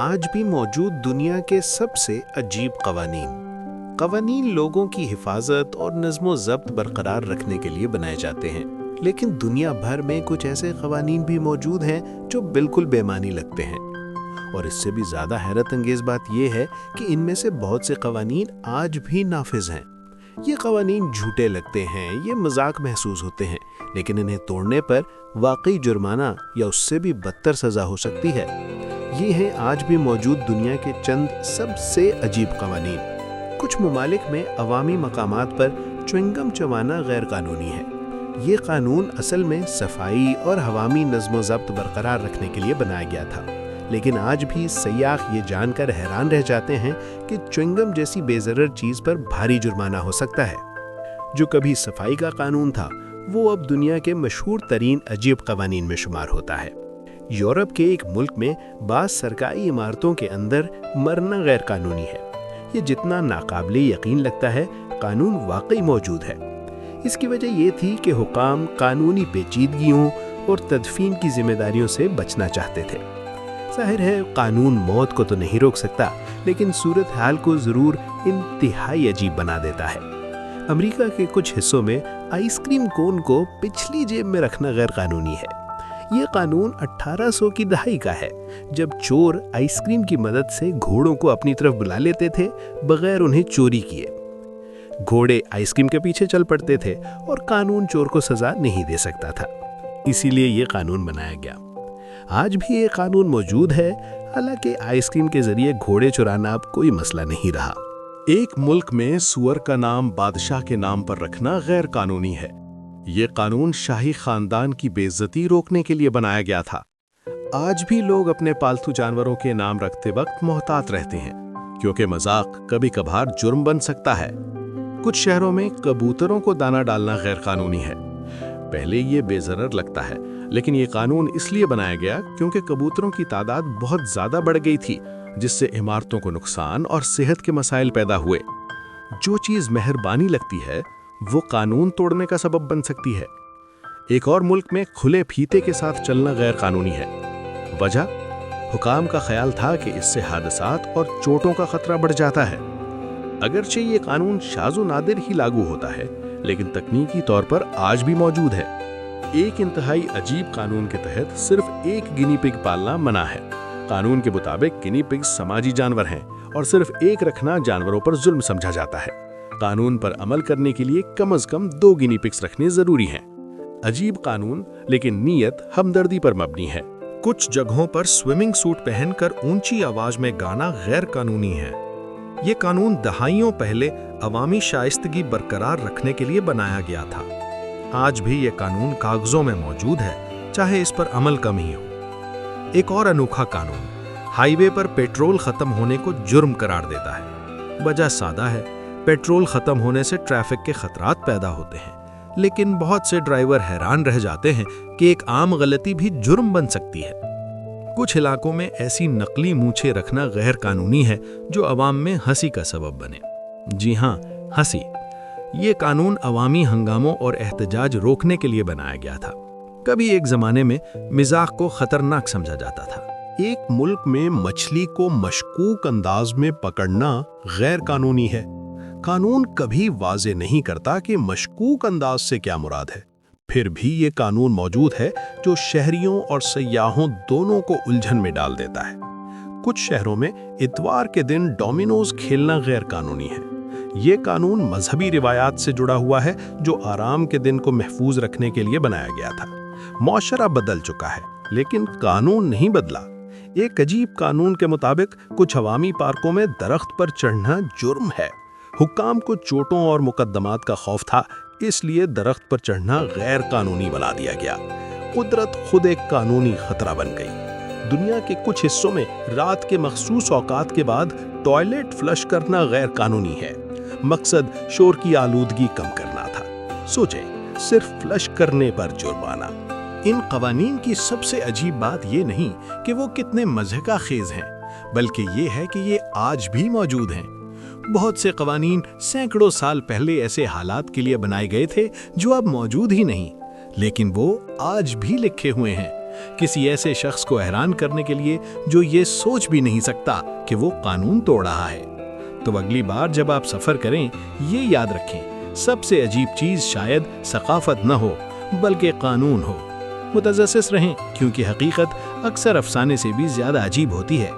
आज भी मौजूद दुनिया के सबसे अजीब कवानीन लोगों की हिफाजत और नज़्म ज़ब्त बरकरार रखने के लिए बनाए जाते हैं, लेकिन दुनिया भर में कुछ ऐसे कवानीन भी मौजूद हैं जो बिल्कुल बेमानी लगते हैं। और इससे भी ज़्यादा हैरत अंगेज़ बात यह है कि इनमें से बहुत से कवानीन आज भी नाफिज हैं। ये कवानीन झूठे लगते हैं, ये मजाक महसूस होते हैं, लेकिन इन्हें तोड़ने पर वाकई जुर्माना या उससे भी बदतर सज़ा हो सकती है। ये हैं आज भी मौजूद दुनिया के चंद सबसे अजीब कवानीन। कुछ ममालिक में अवामी मकामात पर च्युइंगम चबाना गैर कानूनी है। ये कानून असल में सफाई और हवामी नज़्म ज़ब्त बरकरार रखने के लिए बनाया गया था, लेकिन आज भी सयाह ये जानकर हैरान रह जाते हैं कि च्युइंगम जैसी बेज़रर चीज़ पर भारी जुर्माना हो सकता है। जो कभी सफाई का कानून था, वो अब दुनिया के मशहूर तरीन अजीब कवानीन में शुमार होता है। यूरोप के एक मुल्क में बाज़ सरकारी इमारतों के अंदर मरना गैर कानूनी है। ये जितना नाकाबिले यकीन लगता है, कानून वाकई मौजूद है। इसकी वजह ये थी कि हुकाम कानूनी पेचीदगियों और तदफीन की जिम्मेदारियों से बचना चाहते थे। जाहिर है कानून मौत को तो नहीं रोक सकता, लेकिन सूरत हाल को ज़रूर इंतहाई अजीब बना देता है। अमेरिका के कुछ हिस्सों में आइसक्रीम कोन को पिछली जेब में रखना गैर कानूनी है। ये कानून 1800 की दहाई का है, जब चोर आइसक्रीम की मदद से घोड़ों को अपनी तरफ बुला लेते थे बगैर उन्हें चोरी किए। घोड़े आइसक्रीम के पीछे चल पड़ते थे और कानून चोर को सजा नहीं दे सकता था, इसीलिए ये कानून बनाया गया। आज भी ये कानून मौजूद है, हालांकि आइसक्रीम के जरिए घोड़े चुराना अब कोई मसला नहीं रहा। एक मुल्क में सुअर का नाम बादशाह के नाम पर रखना गैर कानूनी है। ये कानून शाही खानदान की बेइज्जती रोकने के लिए बनाया गया था। आज भी लोग अपने पालतू जानवरों के नाम रखते वक्त मोहतात रहते हैं, क्योंकि मजाक कभी कभार जुर्म बन सकता है। कुछ शहरों में कबूतरों को दाना डालना गैर कानूनी है। पहले ये बेज़रर लगता है, लेकिन ये कानून इसलिए बनाया गया क्योंकि कबूतरों की तादाद बहुत ज़्यादा बढ़ गई थी, जिससे इमारतों को नुकसान और सेहत के मसाइल पैदा हुए। जो चीज़ मेहरबानी लगती है, वो कानून तोड़ने का सबब बन सकती है। एक और मुल्क में खुले फीते के साथ चलना गैर कानूनी है। वजह, हुकाम का ख्याल था कि इससे हादसात और चोटों का खतरा बढ़ जाता है। अगरचे ये कानून शाज़ो नादिर ही लागू होता है, लेकिन तकनीकी तौर पर आज भी मौजूद है। एक इंतहाई अजीब कानून के तहत सिर्फ एक गिनी पिग पालना मना है। कानून के मुताबिक गिनी पिग समाजी जानवर हैं और सिर्फ एक रखना जानवरों पर जुल्म समझा जाता है। कानून पर अमल करने के लिए कम से कम 2 गिनी पिग्स रखने जरूरी हैं। अजीब कानून, लेकिन नीयत हमदर्दी पर मबनी है। कुछ जगहों पर स्विमिंग सूट पहनकर ऊंची आवाज में गाना गैर कानूनी है। ये कानून दहाइयों पहले अवामी शाइस्तगी बरकरार रखने के लिए बनाया गया था। आज भी ये कानून कागजों में मौजूद है, चाहे इस पर अमल कम ही हो। एक और अनोखा कानून हाईवे पर पेट्रोल खत्म होने को जुर्म करार देता है। वजह सादा है, पेट्रोल खत्म होने से ट्रैफिक के खतरात पैदा होते हैं, लेकिन बहुत से ड्राइवर हैरान रह जाते हैं कि एक आम गलती भी जुर्म बन सकती है। कुछ इलाकों में ऐसी नकली मूंछें रखना गैर कानूनी है जो अवाम में हंसी का सबब बने। जी हाँ, हंसी। ये कानून अवामी हंगामों और एहतजाज रोकने के लिए बनाया गया था। कभी एक जमाने में मिजाक को खतरनाक समझा जाता था। एक मुल्क में मछली को मशकूक अंदाज में पकड़ना गैर कानूनी है। कानून कभी वाजे नहीं करता कि मशकूक अंदाज से क्या मुराद है। फिर भी ये कानून मौजूद है जो शहरियों और सयाहों दोनों को उलझन में डाल देता है। कुछ शहरों में इतवार के दिन डोमिनोज खेलना गैर कानूनी है। ये कानून मजहबी रिवायात से जुड़ा हुआ है, जो आराम के दिन को महफूज रखने के लिए बनाया गया था। मौशरा बदल चुका है, लेकिन कानून नहीं बदला। एक अजीब कानून के मुताबिक कुछ अवामी पार्कों में दरख्त पर चढ़ना जुर्म है। हुक्काम को चोटों और मुकद्दमात का खौफ था, इसलिए दरख्त पर चढ़ना गैर कानूनी बना दिया गया। कुदरत खुद एक कानूनी खतरा बन गई। दुनिया के कुछ हिस्सों में रात के मखसूस औकात के बाद टॉयलेट फ्लश करना गैर कानूनी है। मकसद शोर की आलूदगी कम करना था। सोचें, सिर्फ फ्लश करने पर जुर्माना। इन कवानीन की सबसे अजीब बात ये नहीं कि वो कितने मज़हका खेज हैं, बल्कि ये है कि ये आज भी मौजूद हैं। बहुत से कवानीन सैकड़ों साल पहले ऐसे हालात के लिए बनाए गए थे जो अब मौजूद ही नहीं, लेकिन वो आज भी लिखे हुए हैं। کسی ایسے شخص کو حیران کرنے کے لیے جو یہ سوچ بھی نہیں سکتا کہ وہ قانون توڑ رہا ہے۔ تو اگلی بار جب آپ سفر کریں یہ یاد رکھیں، سب سے عجیب چیز شاید ثقافت نہ ہو بلکہ قانون ہو۔ متجسس رہیں کیونکہ حقیقت اکثر افسانے سے بھی زیادہ عجیب ہوتی ہے۔